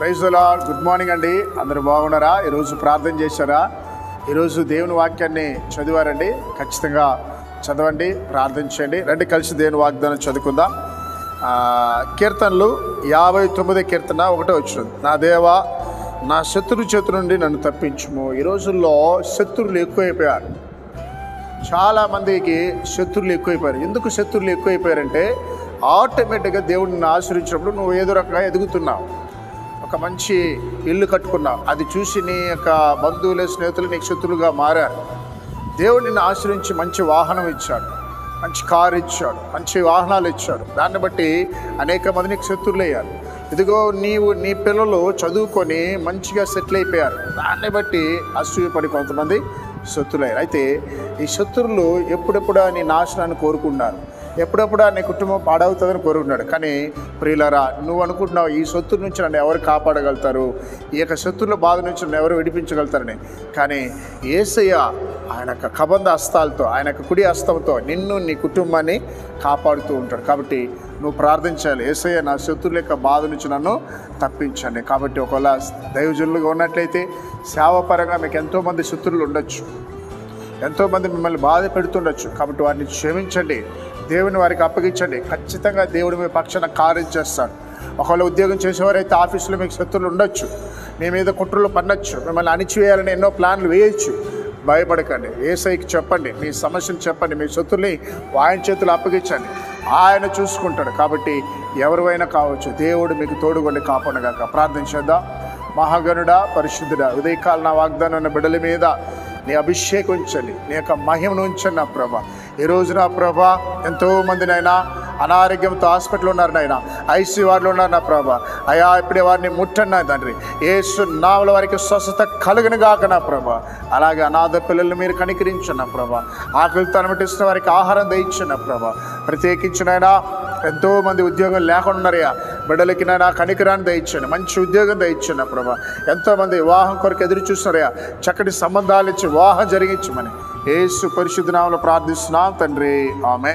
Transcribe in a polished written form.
Praise the Lord. Good morning అండి. అందరూ బాగున్నారా? ఈరోజు ప్రార్థన చేశారా? ఈరోజు దేవుని వాక్యాన్ని చదివారండి? ఖచ్చితంగా చదవండి, ప్రార్థన చేయండి. రండి కలిసి దేవుని వాగ్దానం చదువుకుందాం. కీర్తనలు 59 కీర్తన 1 వచ్చింది. నా దేవా, నా శత్రు చేతి నుండి నన్ను తప్పించుము. ఈ రోజుల్లో శత్రువులు ఎక్కువైపోయారు. చాలామందికి శత్రువులు ఎక్కువైపోయారు. ఎందుకు శత్రువులు ఎక్కువైపోయారంటే ఆటోమేటిక్గా దేవుడిని ఆశ్రయించినప్పుడు నువ్వు ఏదో రకంగా ఎదుగుతున్నావు. ఒక మంచి ఇల్లు కట్టుకున్నావు, అది చూసి నీ యొక్క బంధువులు స్నేహితులు నీకు శత్రువులుగా మారారు. దేవుడు నిన్ను ఆశ్రయించి మంచి వాహనం ఇచ్చాడు, మంచి కారు ఇచ్చాడు, మంచి వాహనాలు ఇచ్చాడు. దాన్ని బట్టి అనేక మంది నీకు శత్రువులు అయ్యారు. ఇదిగో నీ పిల్లలు చదువుకొని మంచిగా సెటిల్ అయిపోయారు. దాన్ని బట్టి అసూయపడి కొంతమంది శత్రులయ్యారు. అయితే ఈ శత్రువులు ఎప్పుడెప్పుడా నీ నాశనాన్ని కోరుకున్నారు, ఎప్పుడెప్పుడా నీ కుటుంబం పాడవుతుందని కోరుకున్నాడు. కానీ ప్రియులారా, నువ్వు అనుకుంటున్నావు ఈ శత్రువు నుంచి నన్ను ఎవరు కాపాడగలుగుతారు, ఈ యొక్క శత్రువుల బాధ నుంచి నన్ను ఎవరు విడిపించగలుగుతారని. కానీ యేసయ్య ఆయన యొక్క కబంధ హస్తాలతో, ఆయన యొక్క కుడి హస్తంతో నిన్ను నీ కుటుంబాన్ని కాపాడుతూ ఉంటాడు. కాబట్టి నువ్వు ప్రార్థించాలి, యేసయ్య నా శత్రువుల యొక్క బాధ నుంచి నన్ను తప్పించండి. కాబట్టి ఒకవేళ దైవజనులుగా ఉన్నట్లయితే సేవాపరంగా మీకు ఎంతోమంది శత్రువులు ఉండొచ్చు, ఎంతోమంది మిమ్మల్ని బాధ పెడుతుండొచ్చు. కాబట్టి వారిని క్షమించండి, దేవుని వారికి అప్పగించండి. ఖచ్చితంగా దేవుడు మీ పక్షాన కార్యం చేస్తాడు. ఒకవేళ ఉద్యోగం చేసేవారైతే ఆఫీసులో మీకు శత్రువులు ఉండొచ్చు, మీ మీద కుట్రలు పన్నొచ్చు, మిమ్మల్ని అణిచివేయాలని ఎన్నో ప్లాన్లు వేయచ్చు. భయపడకండి, యేసయ్యకి చెప్పండి, మీ సమస్యను చెప్పండి, మీ శత్రువుల్ని ఆయన చేతులు అప్పగించండి, ఆయన చూసుకుంటాడు. కాబట్టి ఎవరివైనా కావచ్చు, దేవుడు మీకు తోడుగొండి కాపాడగాక. ప్రార్థన చేద్దాం. మహాగణుడా, పరిశుద్ధుడా, ఉదయకాల నా వాగ్దానం ఉన్న బిడ్డల మీద నీ అభిషేకం ఉంచండి, నీ యొక్క మహిమను ఉంచండి నా ప్రభా. ఈరోజు నా ప్రభా ఎంతోమందినైనా అనారోగ్యంతో హాస్పిటల్లో ఉన్నారు నాయన, ఐసీయూ వారిలో ఉన్నారు నా ప్రభా. అయా ఇప్పుడే వారిని ముట్టండి నా తండ్రి. యేసు నామములో వారికి స్వస్థత కలుగును గాక నా ప్రభా. అలాగే అనాథ పిల్లలు మీరు కనికరించండి నా ప్రభా. ఆకలితో అనుమతిస్తున్న వారికి ఆహారం దయచండి నా ప్రభా. ప్రత్యేకించినైనా ఎంతోమంది ఉద్యోగం లేకుండా ఉన్నారయ్యా, బిడ్డలకి నైనా కనికరాన్ని దయచండి, మంచి ఉద్యోగం దయచండి నా ప్రభా. ఎంతోమంది వివాహం కొరకు ఎదురు చూస్తున్నారయ్యా, చక్కటి సంబంధాలు ఇచ్చి వివాహం జరిగించమని యేసు పరిశుద్ధ నామములో ప్రార్థిస్తున్నాం తండ్రి. ఆమేన్.